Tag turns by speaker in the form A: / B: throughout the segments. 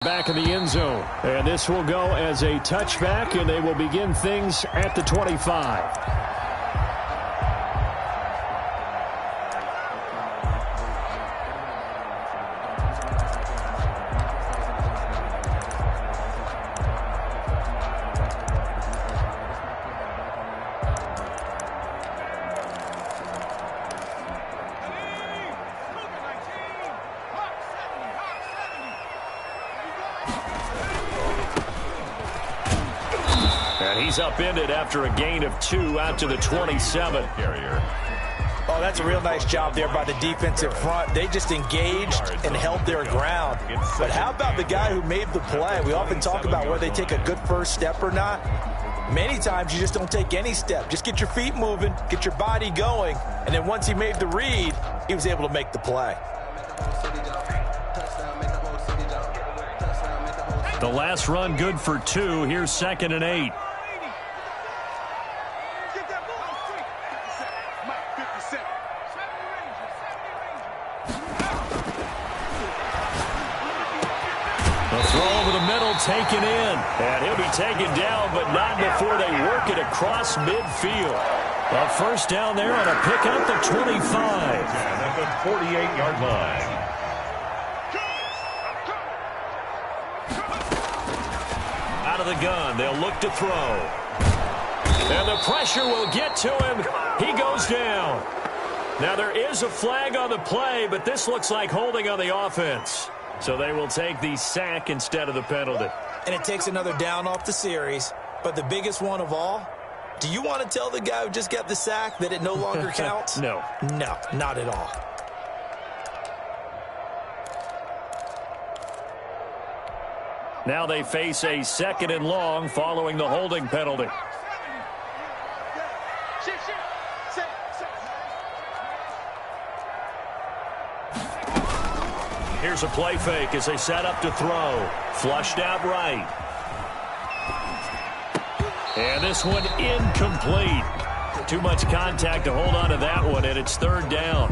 A: Back in the end zone, and this will go as a touchback, and they will begin things at the 25. He's upended after a gain of 2 out to the 27.
B: Oh, that's a real nice job there by the defensive front. They just engaged and held their ground. But how about the guy who made the play? We often talk about whether they take a good first step or not. Many times you just don't take any step. Just get your feet moving, get your body going, and then once he made the read, he was able to make the play.
A: The last run good for 2. Here's 2nd and 8. Taken in, and he'll be taken down, but not before they work it across midfield. A first down there on a pick up the 25.
C: At the 48-yard line.
A: Out of the gun, they'll look to throw. And the pressure will get to him. He goes down. Now there is a flag on the play, but this looks like holding on the offense. So they will take the sack instead of the penalty.
B: And it takes another down off the series. But the biggest one of all, do you want to tell the guy who just got the sack that it no longer counts?
A: No.
B: No, not at all.
A: Now they face a 2nd and long following the holding penalty. Here's a play fake as they set up to throw. Flushed out right. And this one incomplete. Too much contact to hold on to that one, and it's 3rd down.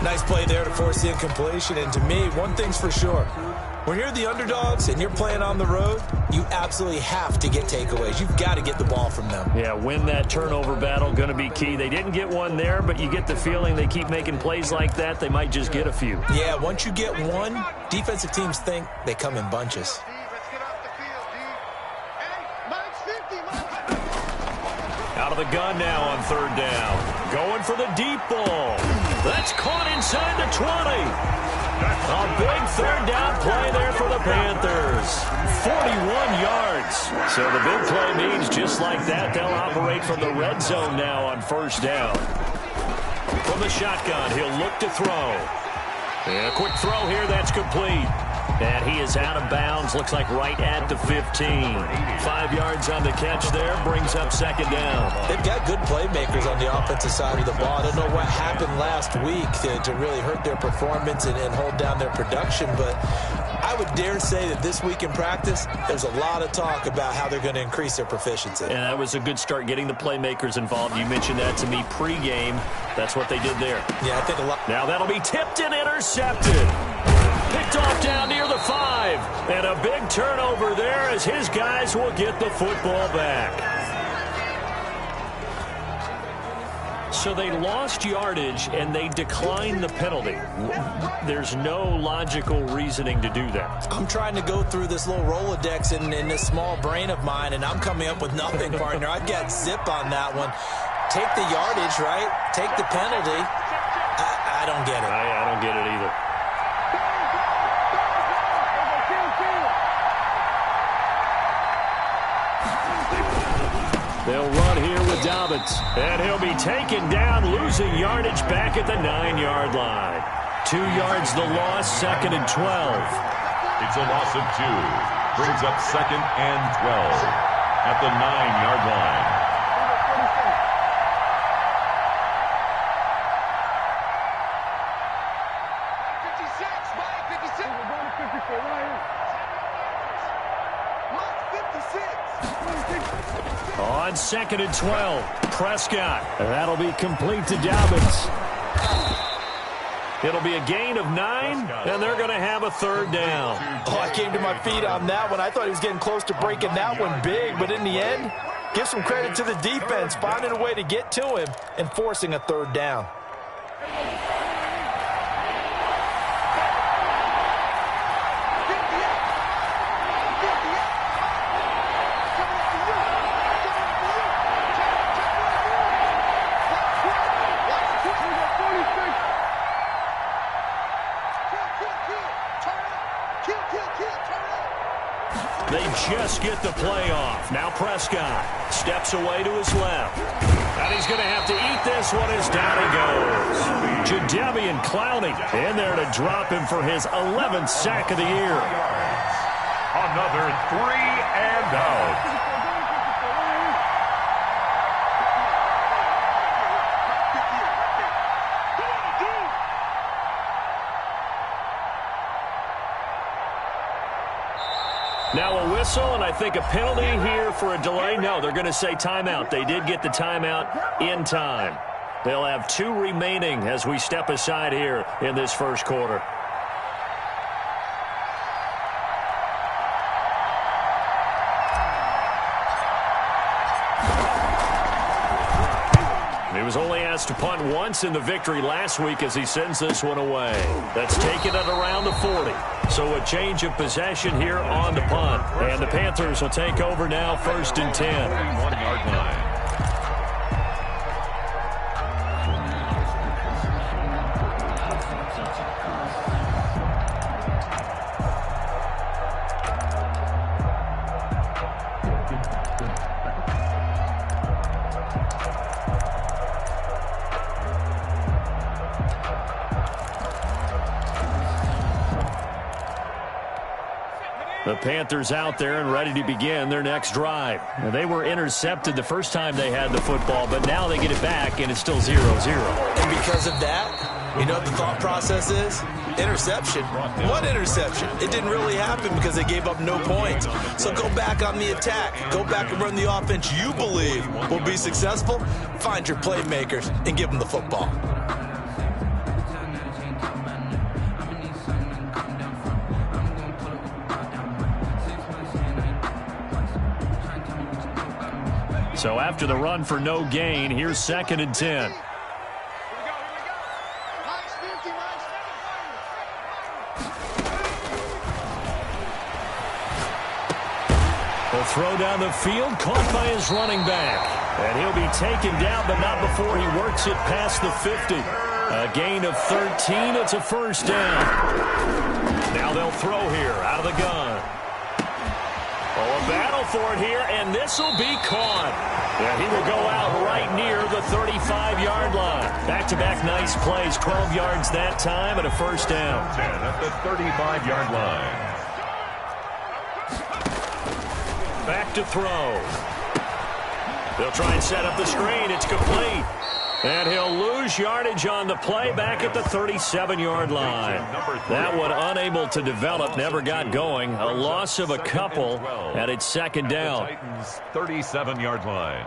B: Nice play there to force the incompletion. And to me, one thing's for sure. When you're the underdogs and you're playing on the road, you absolutely have to get takeaways. You've got to get the ball from them.
A: Yeah, win that turnover battle, going to be key. They didn't get one there, but you get the feeling they keep making plays like that, they might just get a few.
B: Yeah, once you get one, defensive teams think they come in bunches.
A: Out of the gun now on 3rd down. Going for the deep ball. That's caught inside the 20. A big 3rd down play there for the Panthers. 41 yards. So the big play means just like that, they'll operate from the red zone now on 1st down. From the shotgun, he'll look to throw. And a quick throw here, that's complete. And he is out of bounds, looks like right at the 15. 5 yards on the catch there, brings up 2nd down.
B: They've got good playmakers on the offensive side of the ball. I don't know what happened last week to really hurt their performance and hold down their production, but I would dare say that this week in practice, there's a lot of talk about how they're going to increase their proficiency.
A: And that was a good start, getting the playmakers involved. You mentioned that to me pregame. That's what they did there.
B: Yeah, I think a lot.
A: Now that'll be tipped and intercepted. Picked off down near the 5. And a big turnover there as his guys will get the football back. So they lost yardage and they declined the penalty. There's no logical reasoning to do that.
B: I'm trying to go through this little Rolodex in this small brain of mine, and I'm coming up with nothing, partner. I've got zip on that one. Take the yardage, right? Take the penalty. I don't get it.
A: I don't get it either. They'll run here with Dobbins. And he'll be taken down, losing yardage back at the 9-yard line. 2 yards the loss, 2nd and 12.
C: It's a loss of 2. Brings up 2nd and 12 at the 9-yard line.
A: On 2nd and 12, Prescott. And that'll be complete to Dobbins. It'll be a gain of 9, and they're going to have a third down.
B: Oh, I came to my feet on that one. I thought he was getting close to breaking that one big, but in the end, give some credit to the defense, finding a way to get to him and forcing a third down.
A: They just get the play off. Now Prescott steps away to his left. And he's going to have to eat this one as down he goes. Jadeveon Clowney in there to drop him for his 11th sack of the year.
C: Another 3 and out.
A: Now a whistle, and I think a penalty here for a delay. No, they're going to say timeout. They did get the timeout in time. They'll have 2 remaining as we step aside here in this first quarter. He was only asked to punt once in the victory last week as he sends this one away. That's taken it around the 40. So a change of possession here on the punt. And the Panthers will take over now, 1st and 10.
C: 1-yard line.
A: The Panthers out there and ready to begin their next drive. Now, they were intercepted the first time they had the football, but now they get it back, and it's still 0-0.
B: And because of that, you know what the thought process is? Interception. What interception? It didn't really happen because they gave up no points. So go back on the attack. Go back and run the offense you believe will be successful. Find your playmakers and give them the football.
A: So after the run for no gain, here's 2nd and 10. He'll throw down the field, caught by his running back. And he'll be taken down, but not before he works it past the 50. A gain of 13, it's a first down. Now they'll throw here out of the gun. Oh, a battle for it here, and this will be caught. And he will go out right near the 35-yard line. Back-to-back nice plays, 12 yards that time, and a first down.
C: 10 at the 35-yard line.
A: Back to throw. They'll try and set up the screen. It's complete. And he'll lose yardage on the play back at the 37-yard line. That one unable to develop, never got going. A loss of a couple, and it's 2nd down.
C: Titans 37-yard line.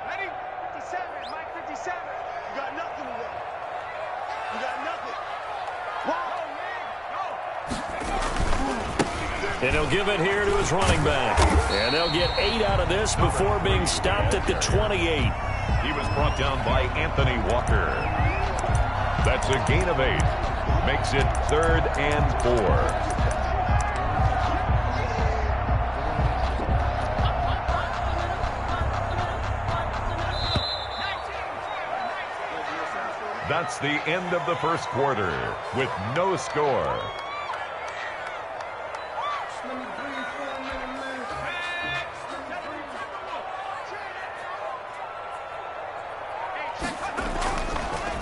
D: Ready? 57, Mike 57. You got nothing today. You got nothing.
A: And he'll give it here to his running back. And they'll get 8 out of this before being stopped at the 28.
C: He was brought down by Anthony Walker. That's a gain of 8. Makes it 3rd and 4. That's the end of the first quarter with no score.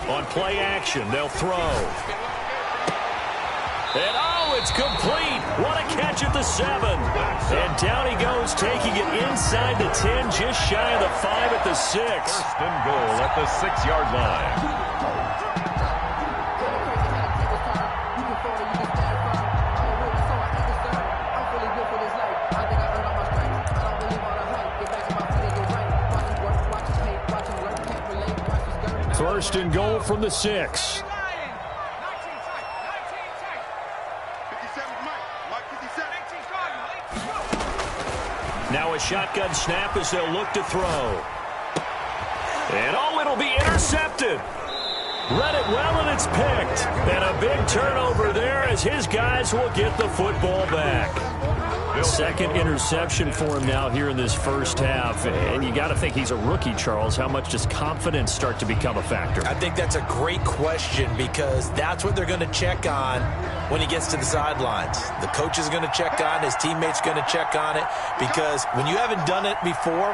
A: On play action, they'll throw. And oh, it's complete. What a catch at the 7. And down he goes, taking it inside the 10, just shy of the 5 at the 6.
C: 1st and goal at the 6-yard line.
A: First and goal from the 6. Now a shotgun snap as they'll look to throw. And it'll be intercepted. Read it well, and it's picked. And a big turnover there as his guys will get the football back. Second interception for him now here in this first half. And you got to think he's a rookie, Charles. How much does confidence start to become a factor?
B: I think that's a great question because that's what they're going to check on when he gets to the sidelines. The coach is going to check on it. His teammates going to check on it because when you haven't done it before,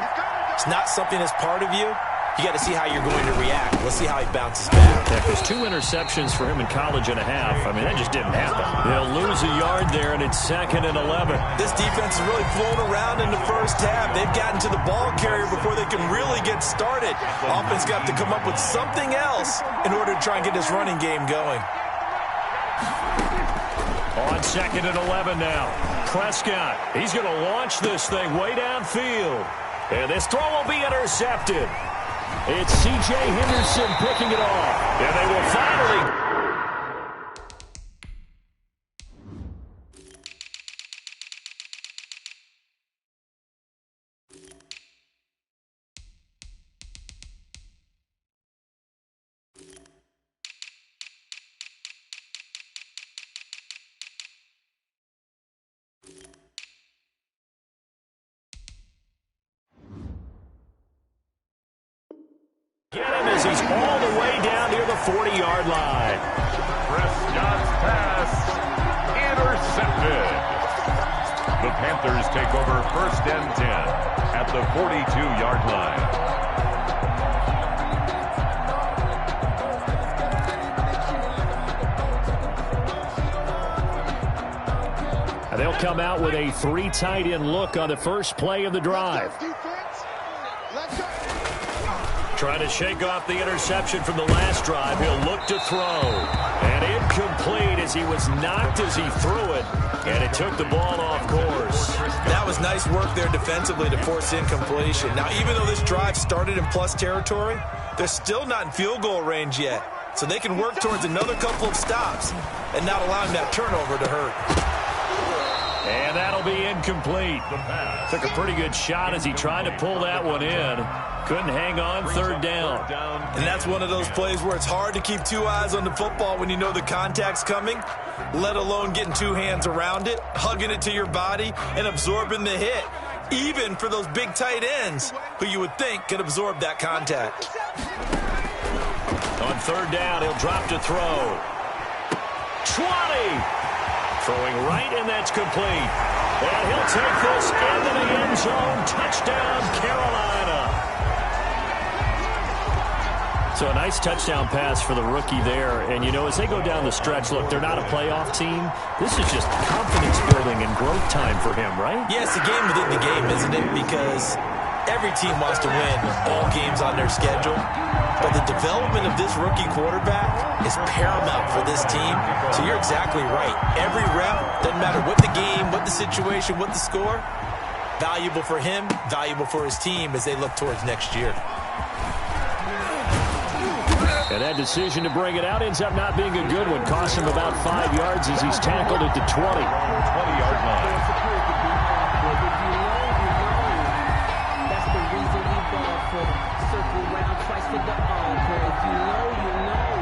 B: it's not something that's part of you. You got to see how you're going to react. Let's see how he bounces back.
A: Yeah, because 2 interceptions for him in college and a half. I mean, that just didn't happen. They'll lose a yard there, and it's 2nd and 11.
B: This defense is really flown around in the first half. They've gotten to the ball carrier before they can really get started. Offense got to come up with something else in order to try and get this running game going.
A: On 2nd and 11 now. Prescott, he's going to launch this thing way downfield. And this throw will be intercepted. It's C.J. Henderson picking it off. And they will finally... get him as he's all the way down near the 40-yard line.
C: Prescott's pass intercepted. The Panthers take over 1st and 10 at the 42-yard line.
A: And they'll come out with a 3 tight end look on the first play of the drive. Trying to shake off the interception from the last drive. He'll look to throw. And incomplete as he was knocked as he threw it. And it took the ball off course.
B: That was nice work there defensively to force incompletion. Now, even though this drive started in plus territory, they're still not in field goal range yet. So they can work towards another couple of stops and not allowing that turnover to hurt.
A: And that'll be incomplete. Took a pretty good shot as he tried to pull that one in. Couldn't hang on 3rd down.
B: And that's one of those plays where it's hard to keep 2 eyes on the football when you know the contact's coming, let alone getting 2 hands around it, hugging it to your body, and absorbing the hit, even for those big tight ends who you would think could absorb that contact.
A: On 3rd down, he'll drop to throw. 20! Throwing right, and that's complete. And he'll take this into the end zone. Touchdown, Carolina. So a nice touchdown pass for the rookie there. And, you know, as they go down the stretch, look, they're not a playoff team. This is just confidence building and growth time for him, right?
B: Yeah, it's a game within the game, isn't it? Because every team wants to win all games on their schedule. But the development of this rookie quarterback is paramount for this team. So you're exactly right. Every rep, doesn't matter what the game, what the situation, what the score, valuable for him, valuable for his team as they look towards next year.
A: And that decision to bring it out ends up not being a good one. Costs him about 5 yards as he's tackled at the 20.
C: 20-yard line.
E: That's the reason we ball for them. Circle round twice for the encore. If you know, you know.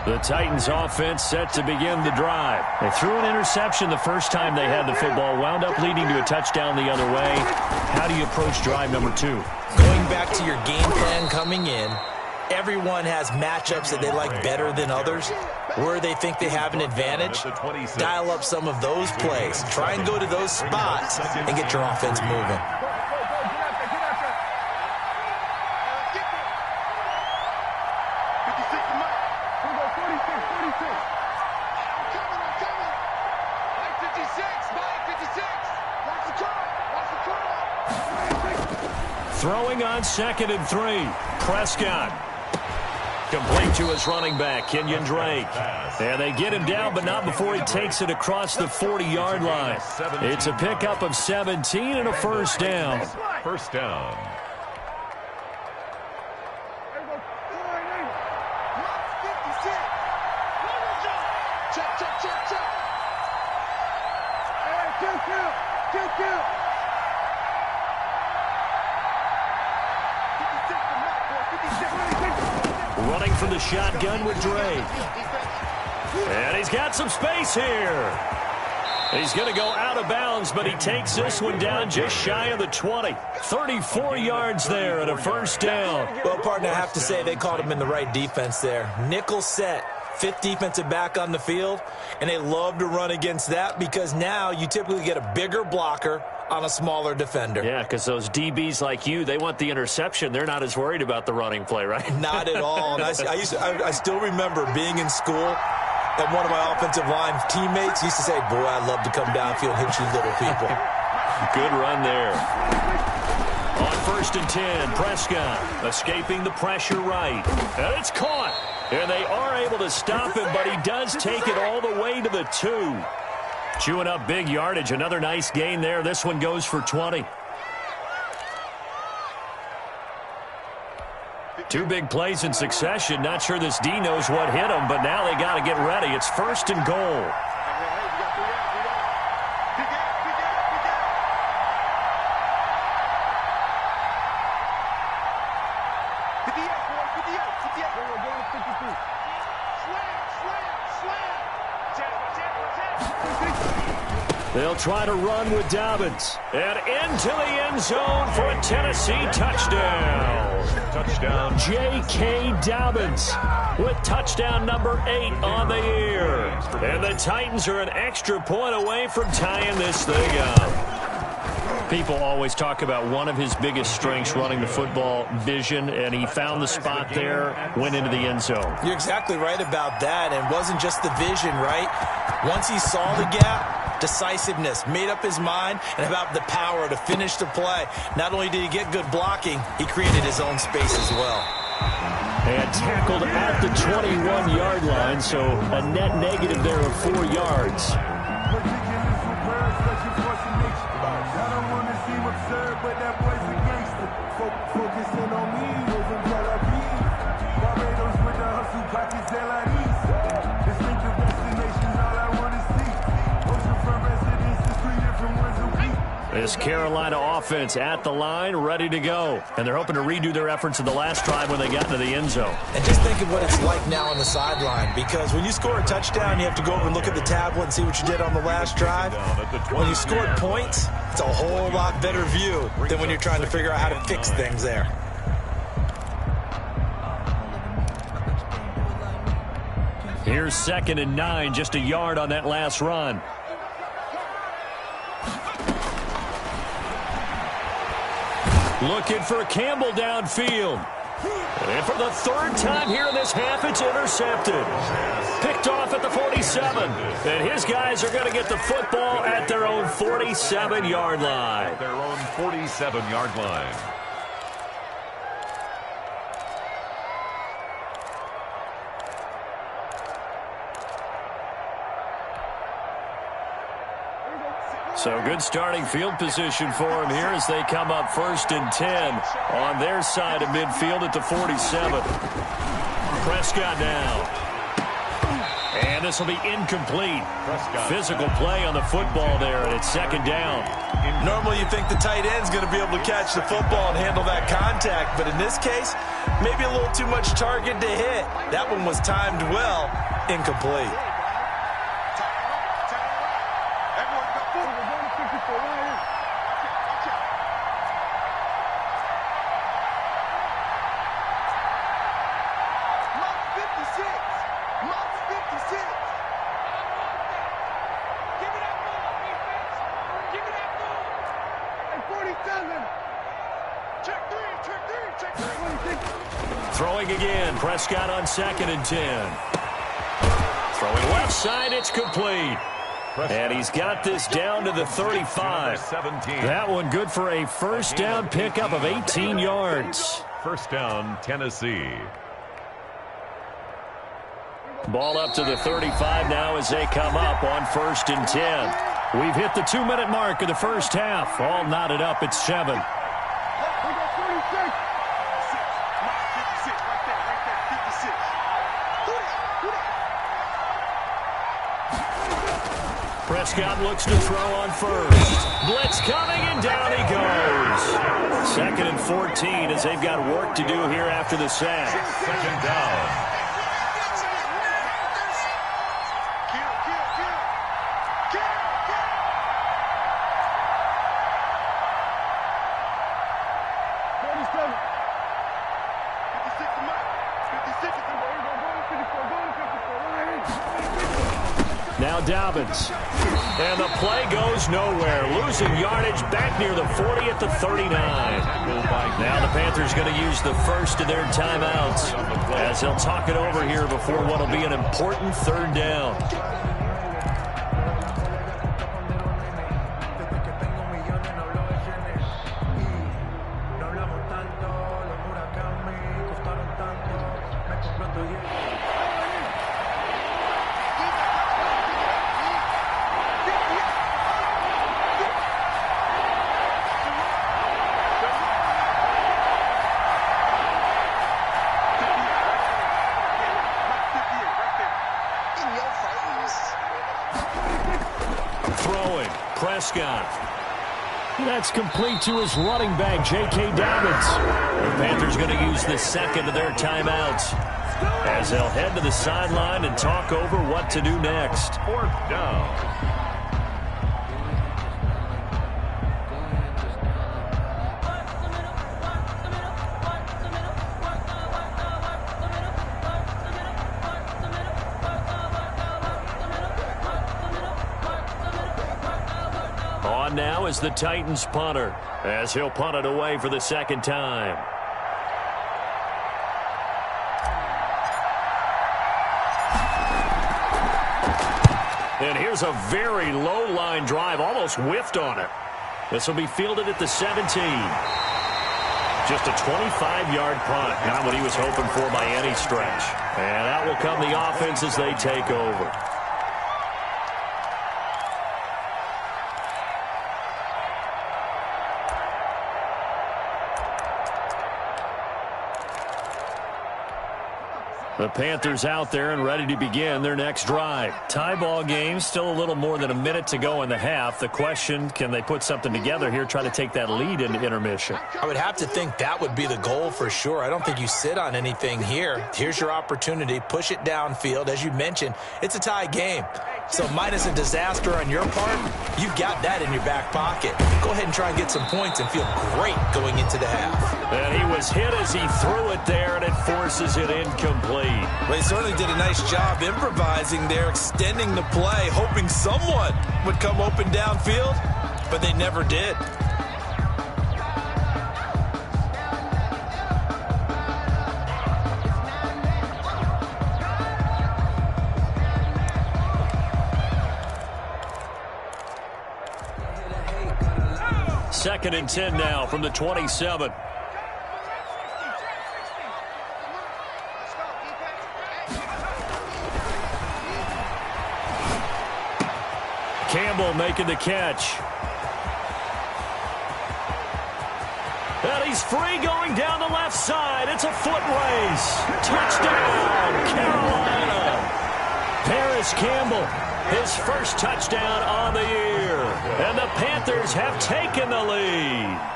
A: The Titans offense set to begin the drive. They threw an interception the first time they had the football, wound up leading to a touchdown the other way. How do you approach drive number 2?
B: Going back to your game plan coming in, everyone has matchups that they like better than others. Where they think they have an advantage, dial up some of those plays. Try and go to those spots and get your offense moving.
A: Throwing on 2nd and 3. Prescott. Complete to his running back, Kenyon Drake. And they get him down, but not before he takes it across the 40-yard line. It's a pickup of 17 and a first down.
C: First down.
A: Running from the shotgun with Drake. And he's got some space here. He's going to go out of bounds, but he takes this one down just shy of the 20. 34 yards there and a first down.
B: Well, partner, I have to say they called him in the right defense there. Nickel set, fifth defensive back on the field, and they love to run against that because now you typically get a bigger blocker on a smaller defender.
A: Yeah, because those DBs like you, they want the interception. They're not as worried about the running play, right?
B: Not at all. And I still remember being in school, and one of my offensive line teammates used to say, boy, I'd love to come downfield and hit you little people.
A: Good run there. On 1st and 10, Prescott escaping the pressure right. And it's caught. And they are able to stop him, but he does take it all the way to the 2. Chewing up big yardage. Another nice gain there. This one goes for 20. 2 big plays in succession. Not sure this D knows what hit him, but now they got to get ready. It's 1st and goal. They'll try to run with Dobbins. And into the end zone for a Tennessee touchdown.
C: Touchdown.
A: J.K. Dobbins with touchdown number 8 on the year. And the Titans are an extra point away from tying this thing up. People always talk about one of his biggest strengths running the football, vision, and he found the spot there, went into the end zone.
B: You're exactly right about that, and it wasn't just the vision, right? Once he saw the gap, decisiveness, made up his mind, and about the power to finish the play. Not only did he get good blocking, he created his own space as well.
A: And tackled at the 21-yard line, so a net negative there of 4 yards. This Carolina offense at the line, ready to go. And they're hoping to redo their efforts in the last drive when they got into the end zone.
B: And just think of what it's like now on the sideline, because when you score a touchdown, you have to go over and look at the tablet and see what you did on the last drive. When you scored points, it's a whole lot better view than when you're trying to figure out how to fix things there.
A: Here's 2nd and 9, just a yard on that last run. Looking for Campbell downfield. And for the 3rd time here in this half, it's intercepted. Picked off at the 47. And his guys are going to get the football at their own 47-yard line.
C: Their own 47-yard line.
A: So good starting field position for him here as they come up 1st and 10 on their side of midfield at the 47. Prescott now. And this will be incomplete. Physical play on the football there, and it's 2nd down.
B: Normally you think the tight end's going to be able to catch the football and handle that contact, but in this case, maybe a little too much target to hit. That one was timed well, incomplete.
A: Throwing again, Prescott on 2nd and 10. Throwing left side, it's complete. And he's got this down to the 35. That one good for a first down pickup of 18 yards.
C: First down, Tennessee.
A: Ball up to the 35 now as they come up on 1st and 10. We've hit the 2-minute mark of the first half. All knotted up at 7. Prescott looks to throw on first. Blitz coming, and down he goes. 2nd and 14 as they've got work to do here after the sack.
C: 2nd down.
A: Now Dobbins. And the play goes nowhere. Losing yardage back near the 40 at the 39. Now the Panthers going to use the first of their timeouts as they'll talk it over here before what will be an important 3rd down. Prescott. That's complete to his running back, J.K. Dobbins. The Panthers going to use the 2nd of their timeouts as they'll head to the sideline and talk over what to do next.
C: 4th down.
A: Now is the Titans punter as he'll punt it away for the 2nd time. And here's a very low line drive, almost whiffed on it. This will be fielded at the 17. Just a 25-yard punt, not what he was hoping for by any stretch. And that will come the offense as they take over. The Panthers out there and ready to begin their next drive. Tie ball game, still a little more than a minute to go in the half. The question, can they put something together here, try to take that lead into intermission?
B: I would have to think that would be the goal for sure. I don't think you sit on anything here. Here's your opportunity. Push it downfield. As you mentioned, it's a tie game. So minus a disaster on your part, you've got that in your back pocket. Go ahead and try and get some points and feel great going into the half.
A: And he was hit as he threw it there, and it forces it incomplete.
B: Well, he certainly did a nice job improvising there, extending the play, hoping someone would come open downfield, but they never did.
A: Second and 10 now from the 27. Campbell making the catch. And he's free going down the left side. It's a foot race. Touchdown, Carolina. Paris Campbell, his first touchdown on the year. And the Panthers have taken the lead.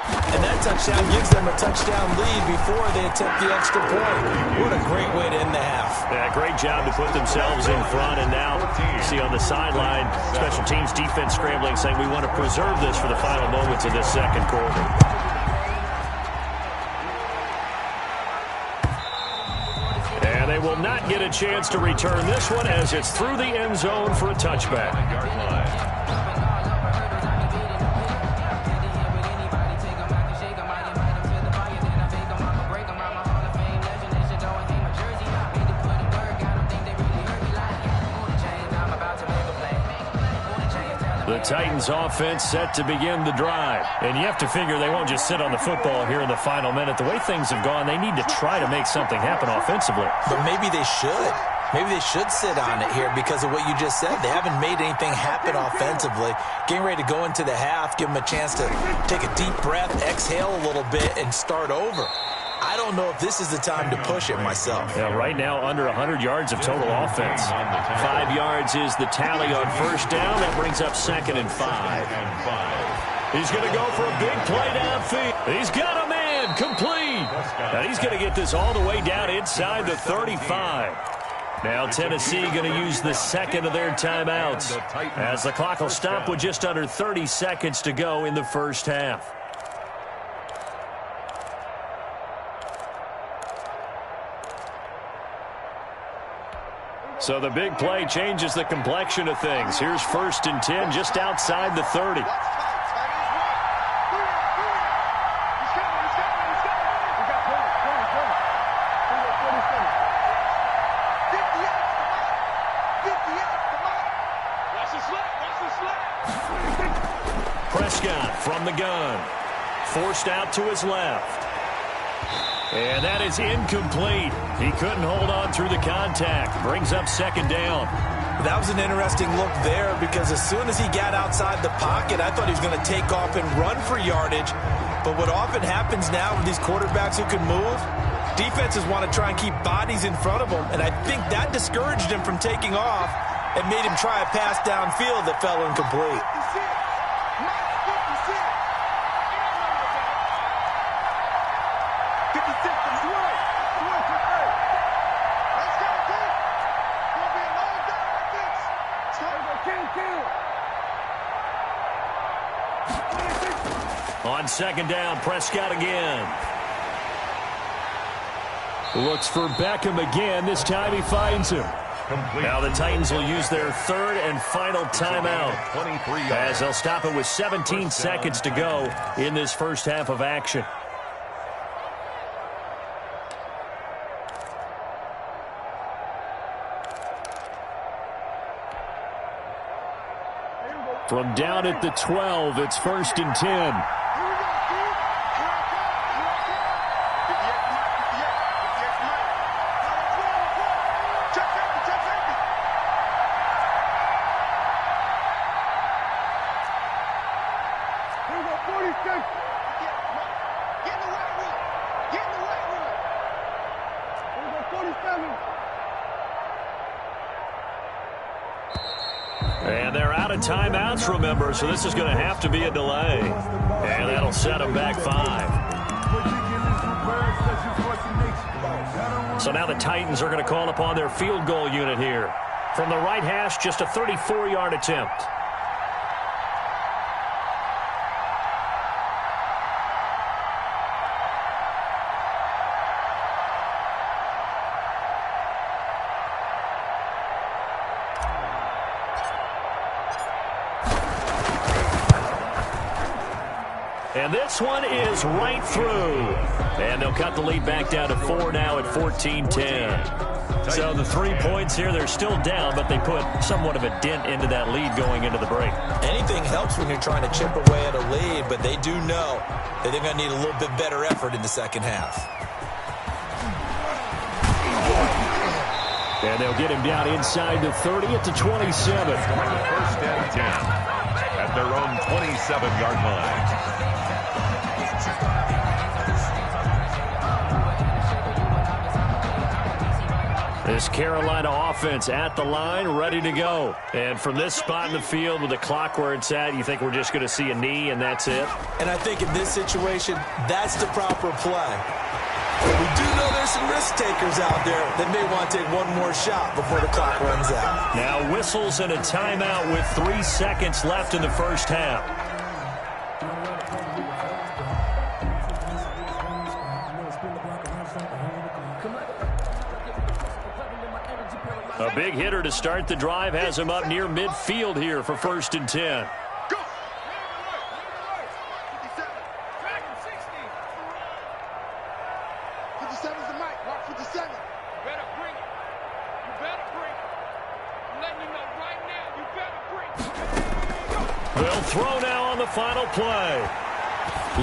B: And that touchdown gives them a touchdown lead before they attempt the extra point. What a great way to end the half.
A: Yeah, great job to put themselves in front. And now you see on the sideline, special teams defense scrambling, saying we want to preserve this for the final moments of this 2nd quarter. And they will not get a chance to return this one as it's through the end zone for a touchback. The Titans offense set to begin the drive. And you have to figure they won't just sit on the football here in the final minute. The way things have gone, they need to try to make something happen offensively.
B: But maybe they should. Maybe they should sit on it here because of what you just said. They haven't made anything happen offensively. Getting ready to go into the half, give them a chance to take a deep breath, exhale a little bit, and start over. I don't know if this is the time to push it myself.
A: Yeah, right now under 100 yards of total offense. 5 yards is the tally on first down. That brings up 2nd and 5. He's going to go for a big play downfield. He's got a man complete. And he's going to get this all the way down inside the 35. Now Tennessee going to use the second of their timeouts as the clock will stop with just under 30 seconds to go in the first half. So the big play changes the complexion of things. Here's 1st and 10 just outside the 30. Prescott from the gun. Forced out to his left. And that is incomplete. He couldn't hold on through the contact. Brings up 2nd down.
B: That was an interesting look there because as soon as he got outside the pocket, I thought he was going to take off and run for yardage. But what often happens now with these quarterbacks who can move, defenses want to try and keep bodies in front of them. And I think that discouraged him from taking off and made him try a pass downfield that fell incomplete.
A: On 2nd down, Prescott again. Looks for Beckham again. This time he finds him. Now the Titans will use their 3rd and final timeout as they'll stop it with 17 seconds to go in this first half of action. From down at the 12, it's 1st and 10. And they're out of timeouts, remember, so this is going to have to be a delay. And that'll set them back 5. So now the Titans are going to call upon their field goal unit here. From the right hash, just a 34-yard attempt. And this one is right through. And they'll cut the lead back down to 4 now at 14-10. So the 3 points here, they're still down, but they put somewhat of a dent into that lead going into the break.
B: Anything helps when you're trying to chip away at a lead, but they do know that they're going to need a little bit better effort in the second half.
A: And they'll get him down inside the 30 at the 27.
C: 1st and 10 at their own 27-yard line.
A: This Carolina offense at the line, ready to go. And from this spot in the field with the clock where it's at, you think we're just going to see a knee and that's it?
B: And I think in this situation, that's the proper play. But we do know there's some risk takers out there that may want to take one more shot before the clock runs out.
A: Now whistles and a timeout with 3 seconds left in the first half. A big hitter to start the drive has him up near midfield here for 1st and 10.
D: Go! 57's the mic. Mark 57. You better bring it. You better bring it. I'm letting you know right now, you better bring it.
A: They'll throw now on the final play.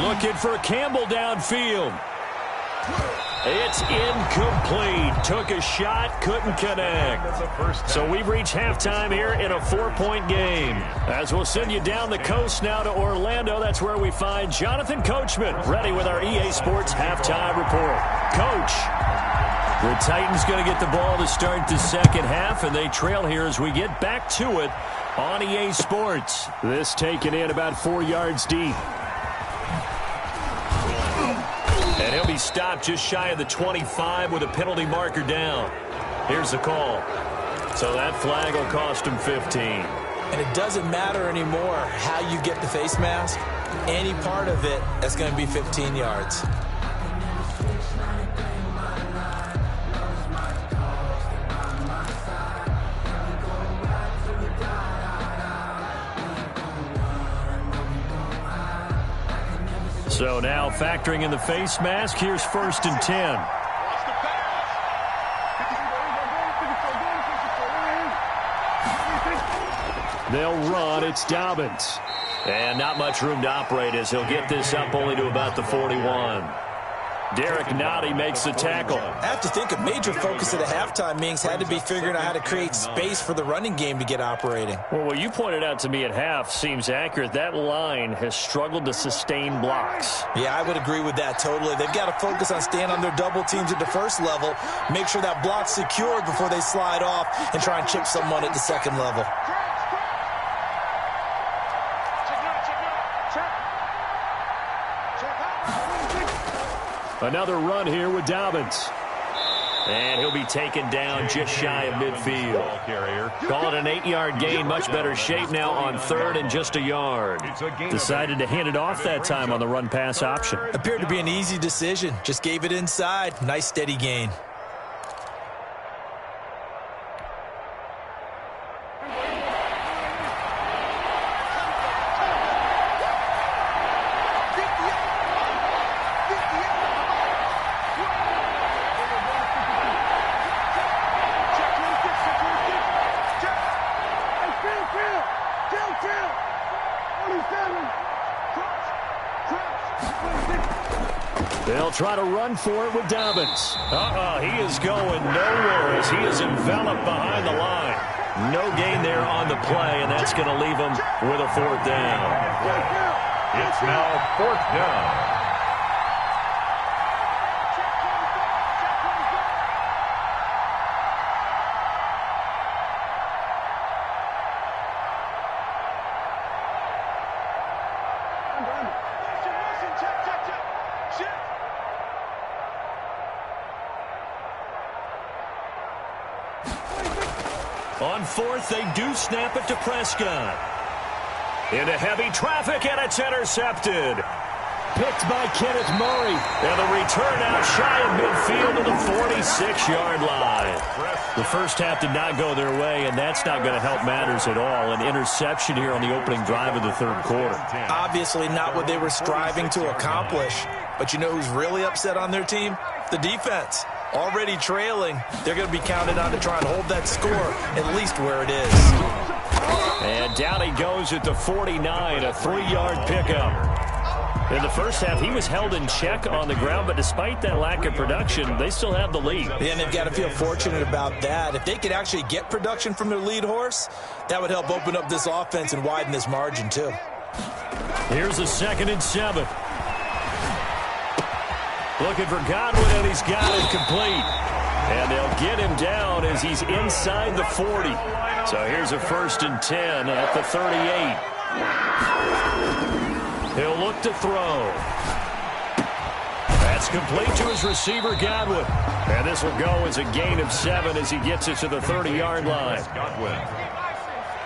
A: Looking for Campbell downfield. It's incomplete. Took a shot, couldn't connect. So we've reached halftime here in a 4-point game. As we'll send you down the coast now to Orlando, that's where we find Jonathan Coachman, ready with our EA Sports halftime report. Coach. The Titans going to get the ball to start the second half, and they trail here as we get back to it on EA Sports. This taken in about 4 yards deep. And he'll be stopped just shy of the 25 with a penalty marker down. Here's the call. So that flag will cost him 15.
B: And it doesn't matter anymore how you get the face mask. Any part of it, that's going to be 15 yards.
A: So now factoring in the face mask, here's 1st and 10. They'll run. It's Dobbins. And not much room to operate as he'll get this up only to about the 41. Derek Nottie makes the tackle.
B: I have to think a major focus at a halftime means had to be figuring out how to create space for the running game to get operating.
A: Well, what you pointed out to me at half seems accurate. That line has struggled to sustain blocks.
B: Yeah, I would agree with that totally. They've got to focus on staying on their double teams at the first level, make sure that block's secured before they slide off and try and chip someone at the second level.
A: Another run here with Dobbins. And he'll be taken down just shy of midfield. Call it an 8-yard gain. Much better shape now on 3rd and just a yard. Decided to hand it off that time on the run-pass option.
B: Appeared to be an easy decision. Just gave it inside. Nice steady gain.
A: They'll try to run for it with Dobbins. He is going nowhere as he is enveloped behind the line. No gain there on the play, and that's going to leave him with a 4th down.
C: It's now 4th down.
A: On 4th, they do snap it to Prescott. Into heavy traffic, and it's intercepted. Picked by Kenneth Murray. And the return out shy of midfield to the 46-yard line. The first half did not go their way, and that's not going to help matters at all. An interception here on the opening drive of the 3rd quarter.
B: Obviously not what they were striving to accomplish. But you know who's really upset on their team? The defense. Already trailing, they're going to be counted on to try and hold that score at least where it is.
A: And down he goes at the 49, a 3-yard pickup. In the first half, he was held in check on the ground, but despite that lack of production, they still have the lead.
B: Yeah, and they've got to feel fortunate about that. If they could actually get production from their lead horse, that would help open up this offense and widen this margin too.
A: Here's a 2nd and 7. Looking for Godwin, and he's got it complete. And they'll get him down as he's inside the 40. So here's a 1st and 10 at the 38. He'll look to throw. That's complete to his receiver, Godwin. And this will go as a gain of 7 as he gets it to the 30-yard line.
C: Godwin,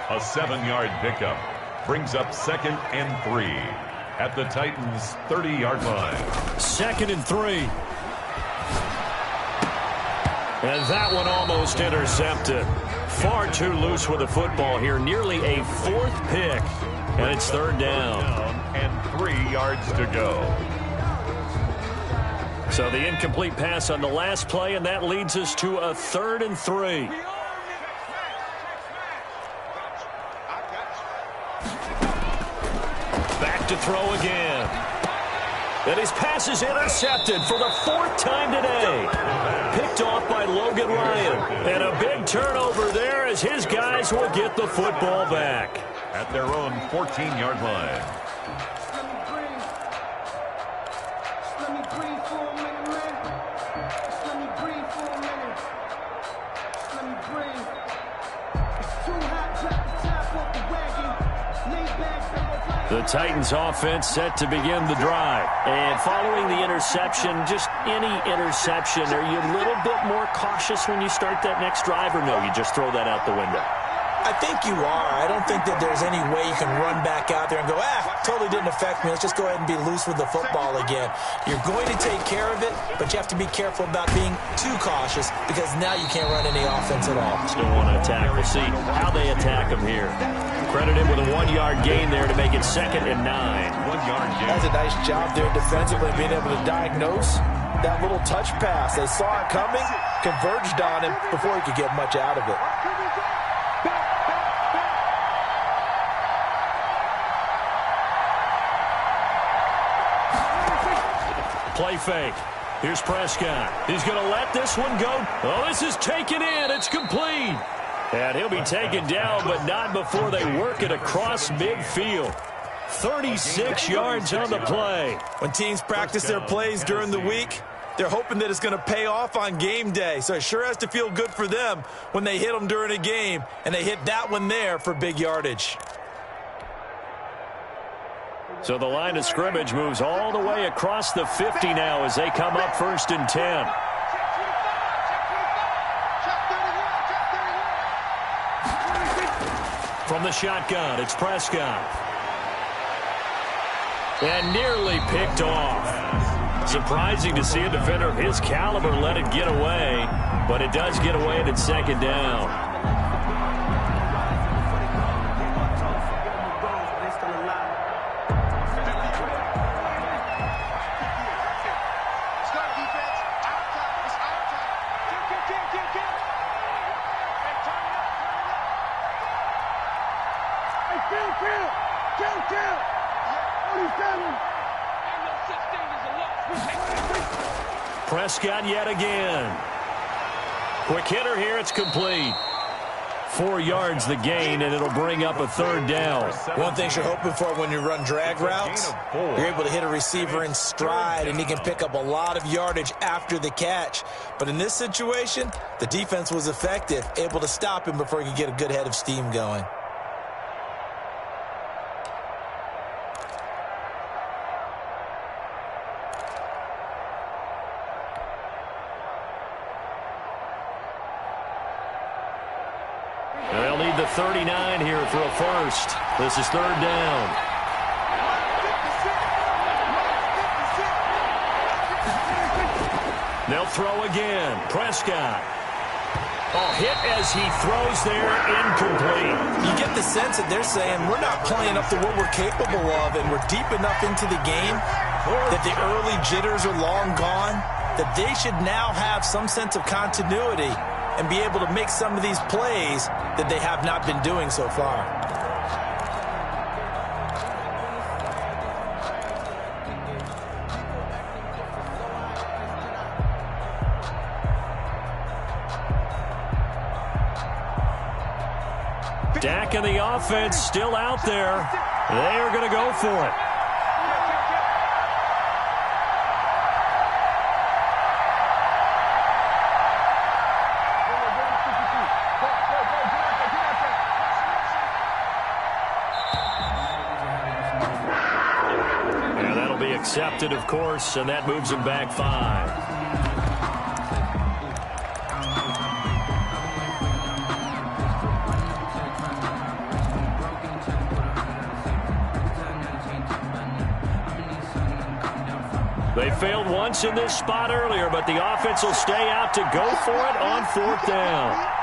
C: a 7-yard pickup, brings up 2nd and 3. At the Titans' 30-yard line.
A: 2nd and 3. And that one almost intercepted. Far too loose with the football here. Nearly a 4th pick. And it's 3rd down.
C: And 3 yards to go.
A: So the incomplete pass on the last play, and that leads us to a 3rd and 3. Back to throw again. And his pass is intercepted for the 4th time today. Picked off by Logan Ryan. And a big turnover there as his guys will get the football back.
C: At their own 14-yard line.
A: The Titans offense set to begin the drive. And following the interception, just any interception, are you a little bit more cautious when you start that next drive, or no, you just throw that out the window?
B: I think you are. I don't think that there's any way you can run back out there and go, totally didn't affect me. Let's just go ahead and be loose with the football again. You're going to take care of it, but you have to be careful about being too cautious because now you can't run any offense at all.
A: Still want to attack. We'll see how they attack him here. Credit him with a 1-yard gain there to make it 2nd and 9.
C: 1-yard gain.
B: That's a nice job there defensively, being able to diagnose that little touch pass. They saw it coming, converged on him before he could get much out of it.
A: Play fake. Here's Prescott. He's going to let this one go. Oh, this is taken in. It's complete. And he'll be taken down, but not before they work it across midfield. 36 yards on the play.
B: When teams practice their plays during the week, they're hoping that it's going to pay off on game day. So it sure has to feel good for them when they hit them during a game, and they hit that one there for big yardage.
A: So the line of scrimmage moves all the way across the 50 now as they come up 1st and 10. From the shotgun, it's Prescott. And nearly picked off. Surprising to see a defender of his caliber let it get away, but it does get away and it's 2nd down. Prescott yet again. Quick hitter here. It's complete. 4 yards the gain, and it'll bring up a 3rd down.
B: One thing you're hoping for when you run drag routes, you're able to hit a receiver in stride, and he can pick up a lot of yardage after the catch. But in this situation, the defense was effective, able to stop him before he could get a good head of steam going.
A: They'll need the 39 here for a first. This is 3rd down. They'll throw again. Prescott. Oh, hit as he throws there, incomplete.
B: You get the sense that they're saying we're not playing up to what we're capable of, and we're deep enough into the game that the early jitters are long gone, that they should now have some sense of continuity and be able to make some of these plays that they have not been doing so far.
A: Dak and the offense still out there. They are going to go for it. And that'll be accepted, of course, and that moves him back 5. They failed once in this spot earlier, but the offense will stay out to go for it on 4th down.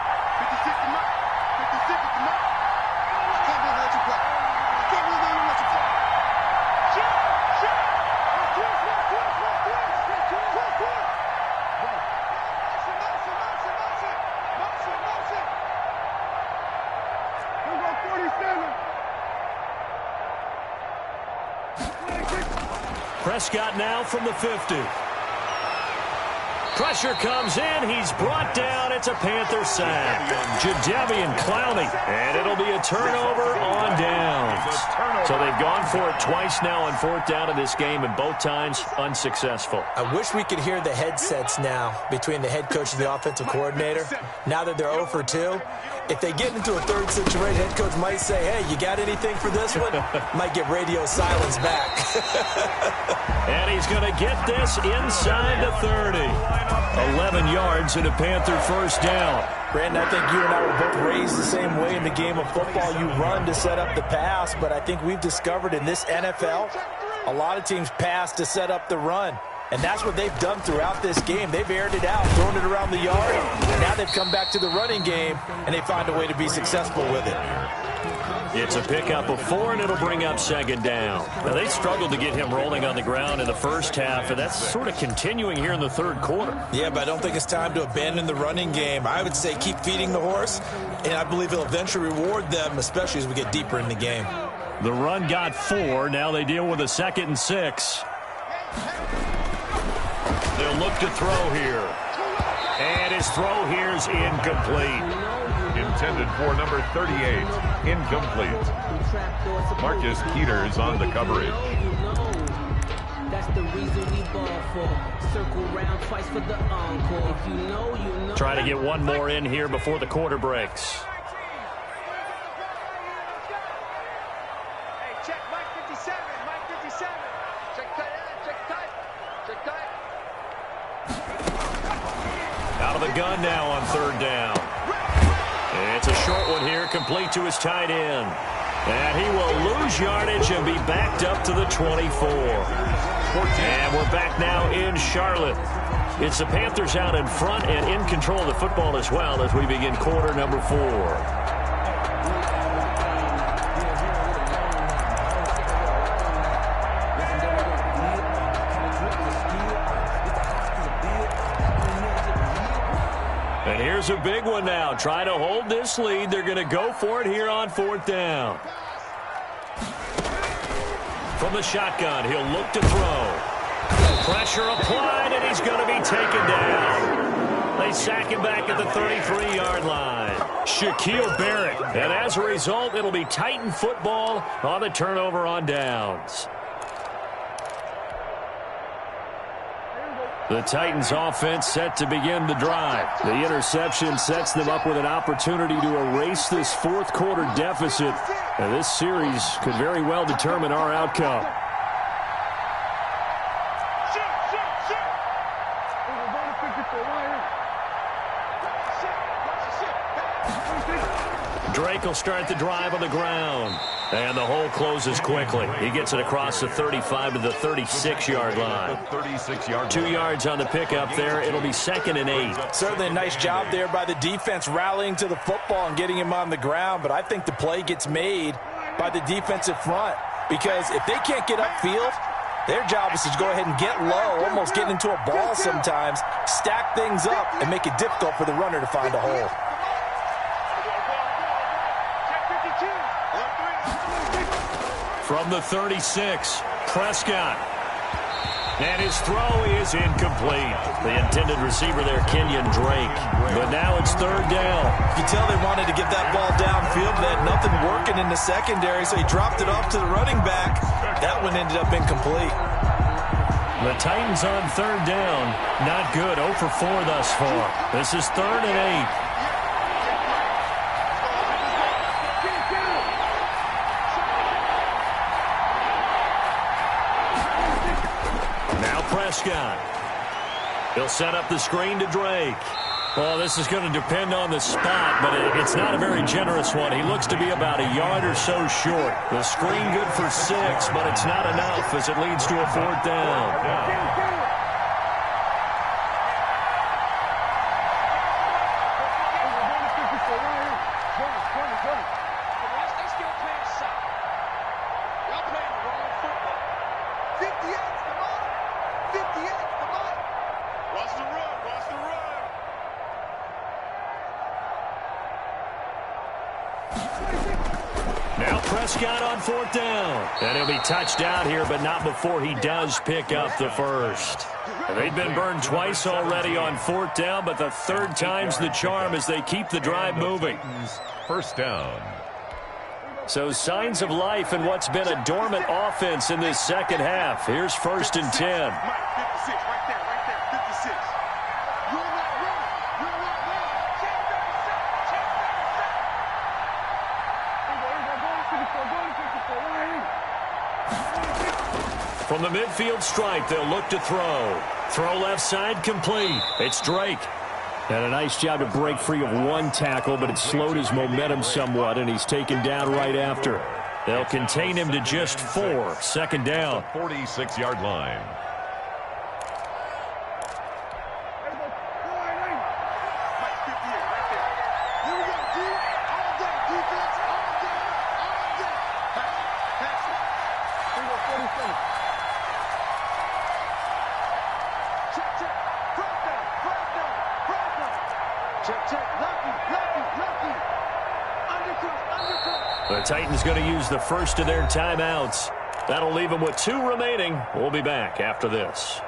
A: Prescott now from the 50. Pressure comes in. He's brought down. It's a Panther sack. Jadeveon Clowney. And it'll be a turnover on downs. So they've gone for it twice now on 4th down in this game, and both times unsuccessful.
B: I wish we could hear the headsets now between the head coach and the offensive coordinator. Now that they're 0 for 2, if they get into a third situation, head coach might say, hey, you got anything for this one? Might get radio silence back.
A: And he's going to get this inside the 30. 11 yards and a Panther first down.
B: Brandon, I think you and I were both raised the same way in the game of football. You run to set up the pass, but I think we've discovered in this NFL, a lot of teams pass to set up the run. And that's what they've done throughout this game. They've aired it out, thrown it around the yard, and now they've come back to the running game, and they find a way to be successful with it.
A: It's a pickup of 4, and it'll bring up 2nd down. Now, they struggled to get him rolling on the ground in the first half, and that's sort of continuing here in the 3rd quarter.
B: Yeah, but I don't think it's time to abandon the running game. I would say keep feeding the horse, and I believe it'll eventually reward them, especially as we get deeper in the game.
A: The run got 4. Now they deal with a 2nd and 6. They'll look to throw here. And his throw here is incomplete.
C: Intended for number 38. Incomplete. Marcus Peters on the coverage.
E: That's the reason we ball for. Circle round twice for the encore. If you know, you know.
A: Try to get one more in here before the quarter breaks.
D: Hey, check Mike 57. Mike 57. Check tight end. Check tight. Check tight.
A: Out of the gun now on 3rd down. It's a short one here, complete to his tight end. And he will lose yardage and be backed up to the 24. And we're back now in Charlotte. It's the Panthers out in front and in control of the football as well as we begin quarter number 4. And here's a big one now. Trying to hold this lead. They're going to go for it here on 4th down. From the shotgun, he'll look to throw. Pressure applied, and he's going to be taken down. They sack him back at the 33-yard line. Shaquille Barrett. And as a result, it'll be Titan football on the turnover on downs. The Titans offense set to begin the drive. The interception sets them up with an opportunity to erase this 4th quarter deficit. And this series could very well determine our outcome. Drake will start the drive on the ground. And the hole closes quickly. He gets it across the 35 to the 36-yard line. 2 yards on the pickup there. It'll be 2nd and 8.
B: Certainly a nice job there by the defense rallying to the football and getting him on the ground. But I think the play gets made by the defensive front. Because if they can't get upfield, their job is to go ahead and get low, almost get into a ball sometimes, stack things up, and make it difficult for the runner to find a hole.
A: From the 36, Prescott. And his throw is incomplete. The intended receiver there, Kenyon Drake. But now it's 3rd down.
B: You can tell they wanted to get that ball downfield. They had nothing working in the secondary, so he dropped it off to the running back. That one ended up incomplete.
A: The Titans on 3rd down. Not good. 0 for 4 thus far. This is 3rd and 8. Prescott. He'll set up the screen to Drake. Well, this is going to depend on the spot, but it's not a very generous one. He looks to be about a yard or so short. The screen good for 6, but it's not enough as it leads to a 4th down. Prescott on 4th down. And he'll be touched out here, but not before he does pick up the first. They've been burned twice already on 4th down, but the third time's the charm as they keep the drive moving.
C: First down.
A: So signs of life in what's been a dormant offense in this second half. Here's 1st and 10. From the midfield stripe, they'll look to throw. Throw left side, complete. It's Drake. And a nice job to break free of one tackle, but it slowed his momentum somewhat, and he's taken down right after. They'll contain him to just 4. 2nd down.
C: 46-yard line.
A: The Titans going to use the first of their timeouts. That'll leave them with 2 remaining. We'll be back after this.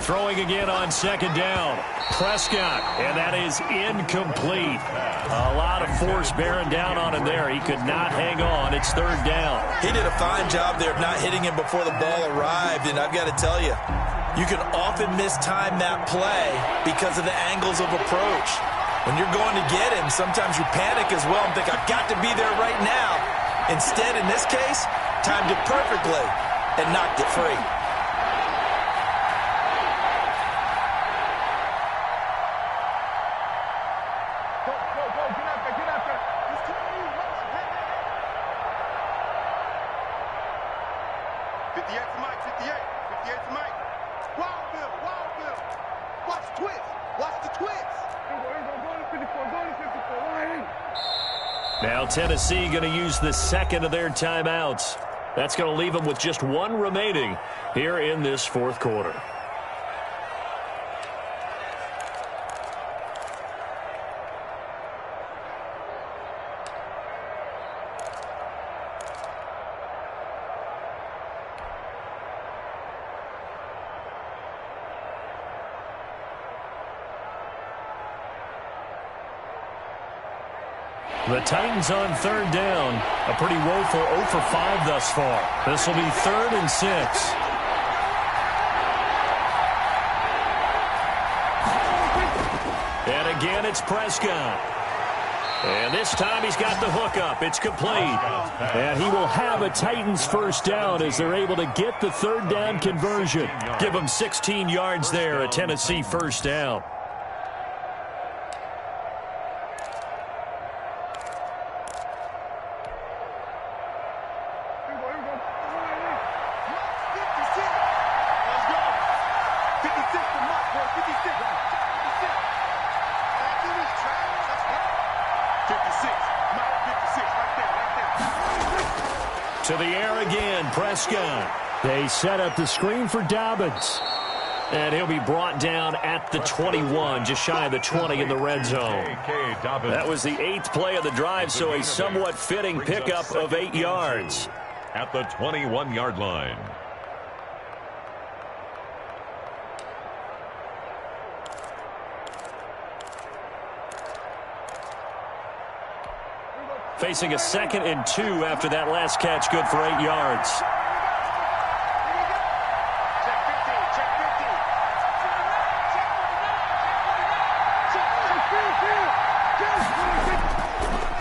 A: Throwing again on 2nd down. Prescott, and that is incomplete. A lot of force bearing down on him there. He could not hang on. It's 3rd down.
B: He did a fine job there of not hitting him before the ball arrived, and I've got to tell you, you can often mistime that play because of the angles of approach. When you're going to get him, sometimes you panic as well and think, I've got to be there right now. Instead, in this case, timed it perfectly and knocked it free.
A: Now Tennessee going to use the second of their timeouts. That's going to leave them with just 1 remaining here in this 4th quarter. The Titans on 3rd down. A pretty woeful 0 for 5 thus far. This will be 3rd and 6. And again, it's Prescott. And this time he's got the hook up. It's complete. And he will have a Titans first down as they're able to get the 3rd down conversion. Give them 16 yards there, a Tennessee first down. To the air again, Prescott. They set up the screen for Dobbins. And he'll be brought down at the 21, just shy of the 20 in the red zone. That was the 8th play of the drive, so a somewhat fitting pickup of 8 yards.
C: At the 21-yard line.
A: Facing a 2nd and 2 after that last catch, good for 8 yards.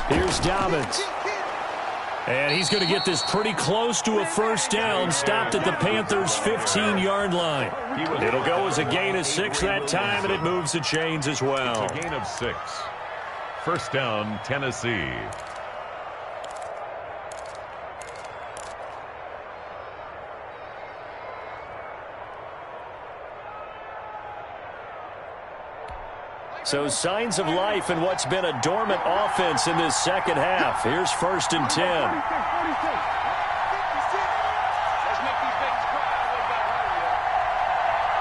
A: Here's Dobbins. And he's going to get this pretty close to a first down, stopped at the Panthers' 15-yard line. It'll go as a gain of 6 that time, and it moves the chains as well.
C: It's a gain of 6. First down, Tennessee.
A: So signs of life in what's been a dormant offense in this second half. Here's 1st and 10.
D: Let's make these babies cry.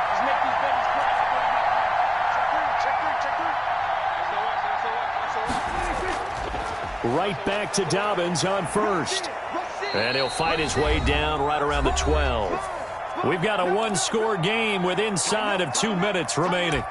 D: Let's make these babies cry. Check 3.
A: Right back to Dobbins on 1st. And he'll fight his way down right around the 12. We've got a one-score game with inside of 2 minutes remaining.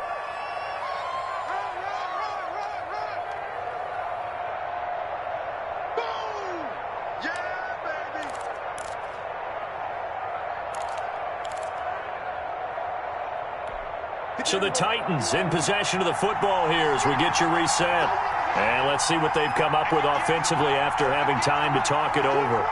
A: So the Titans in possession of the football here as we get you reset. And let's see what they've come up with offensively after having time to talk it over.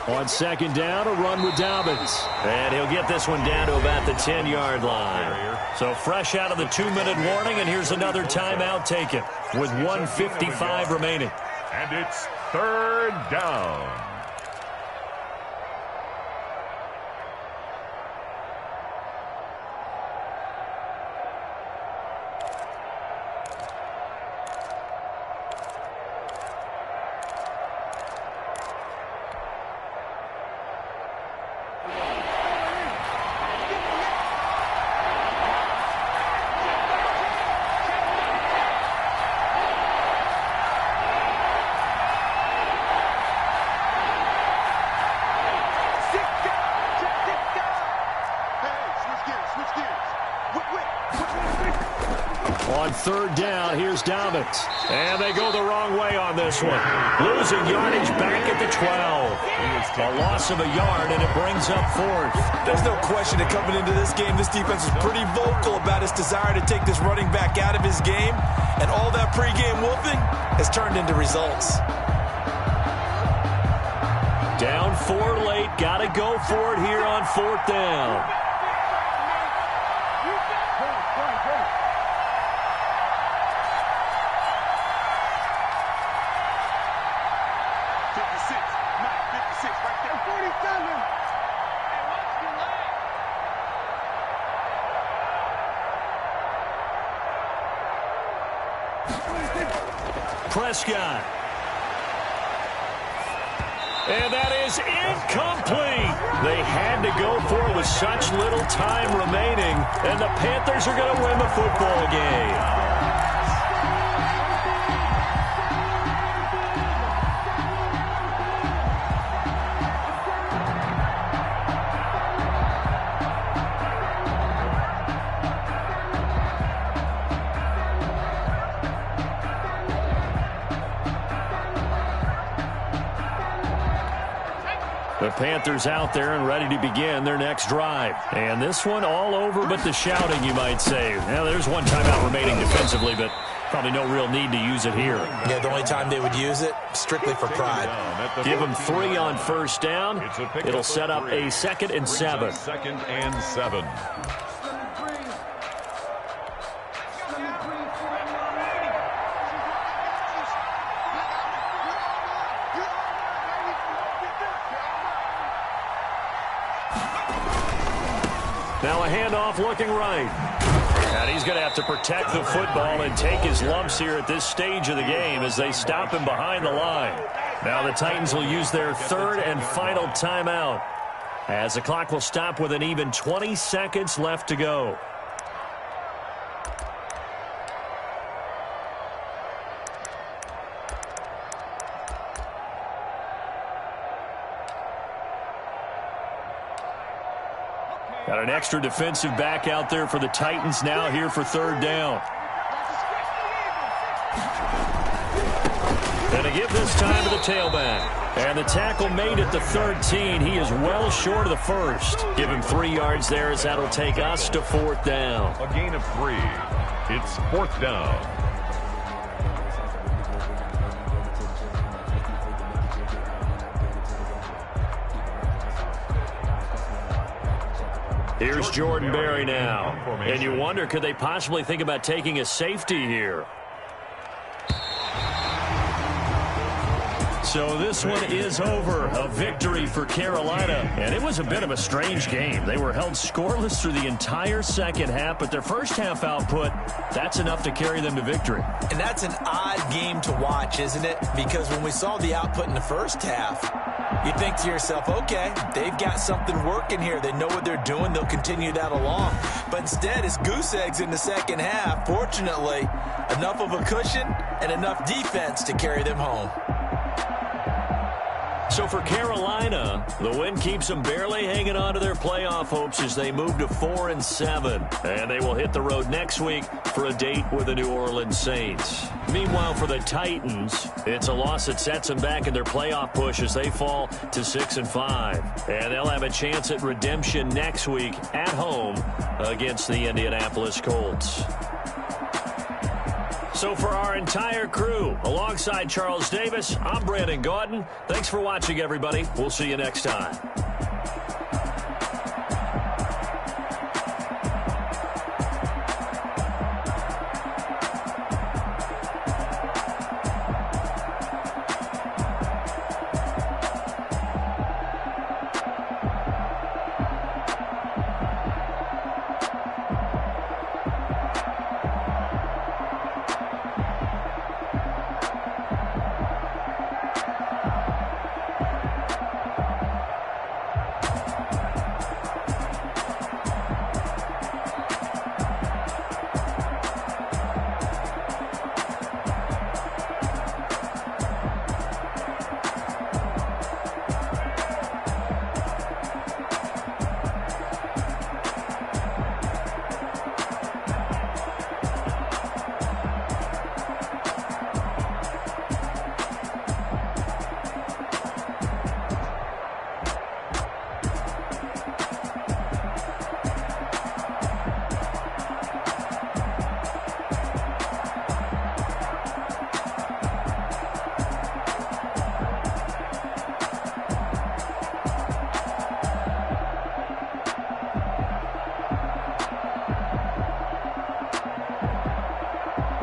A: On 2nd down, a run with Dobbins. And he'll get this one down to about the 10-yard line. So fresh out of the 2-minute warning, and here's another timeout taken with 1:55 remaining.
C: And it's 3rd down.
A: On 3rd down, here's Dobbins. And they go the wrong way on this one. Losing yardage back at the 12. A loss of a yard, and it brings up 4th.
B: There's no question that coming into this game, this defense was pretty vocal about its desire to take this running back out of his game. And all that pregame wolfing has turned into results.
A: Down 4 late. Got to go for it here on 4th down. Prescott. And that is incomplete. They had to go for it with such little time remaining, and the Panthers are going to win the football game. The Panthers out there and ready to begin their next drive. And this one all over but the shouting, you might say. Now, there's one timeout remaining defensively, but probably no real need to use it here.
B: Yeah, the only time they would use it, strictly for pride.
A: Give them 3 on 1st down. It'll set up a 2nd and 7.
C: 2nd and 7.
A: Now a handoff looking right. And he's going to have to protect the football and take his lumps here at this stage of the game as they stop him behind the line. Now the Titans will use their 3rd and final timeout as the clock will stop with an even 20 seconds left to go. Got an extra defensive back out there for the Titans now here for 3rd down. And they give this time to the tailback. And the tackle made at the 13. He is well short of the first. Give him 3 yards there as that'll take us to 4th down.
C: A gain of 3. It's 4th down.
A: Here's Jordan Berry now. And you wonder, could they possibly think about taking a safety here? So this one is over. A victory for Carolina. And it was a bit of a strange game. They were held scoreless through the entire second half, but their first half output, that's enough to carry them to victory.
B: And that's an odd game to watch, isn't it? Because when we saw the output in the first half, you think to yourself, okay, they've got something working here. They know what they're doing. They'll continue that along. But instead, it's goose eggs in the second half. Fortunately, enough of a cushion and enough defense to carry them home.
A: So for Carolina, the win keeps them barely hanging on to their playoff hopes as they move to 4-7. And they will hit the road next week for a date with the New Orleans Saints. Meanwhile, for the Titans, it's a loss that sets them back in their playoff push as they fall to 6-5. And they'll have a chance at redemption next week at home against the Indianapolis Colts. So for our entire crew, alongside Charles Davis, I'm Brandon Gaudin. Thanks for watching, everybody. We'll see you next time.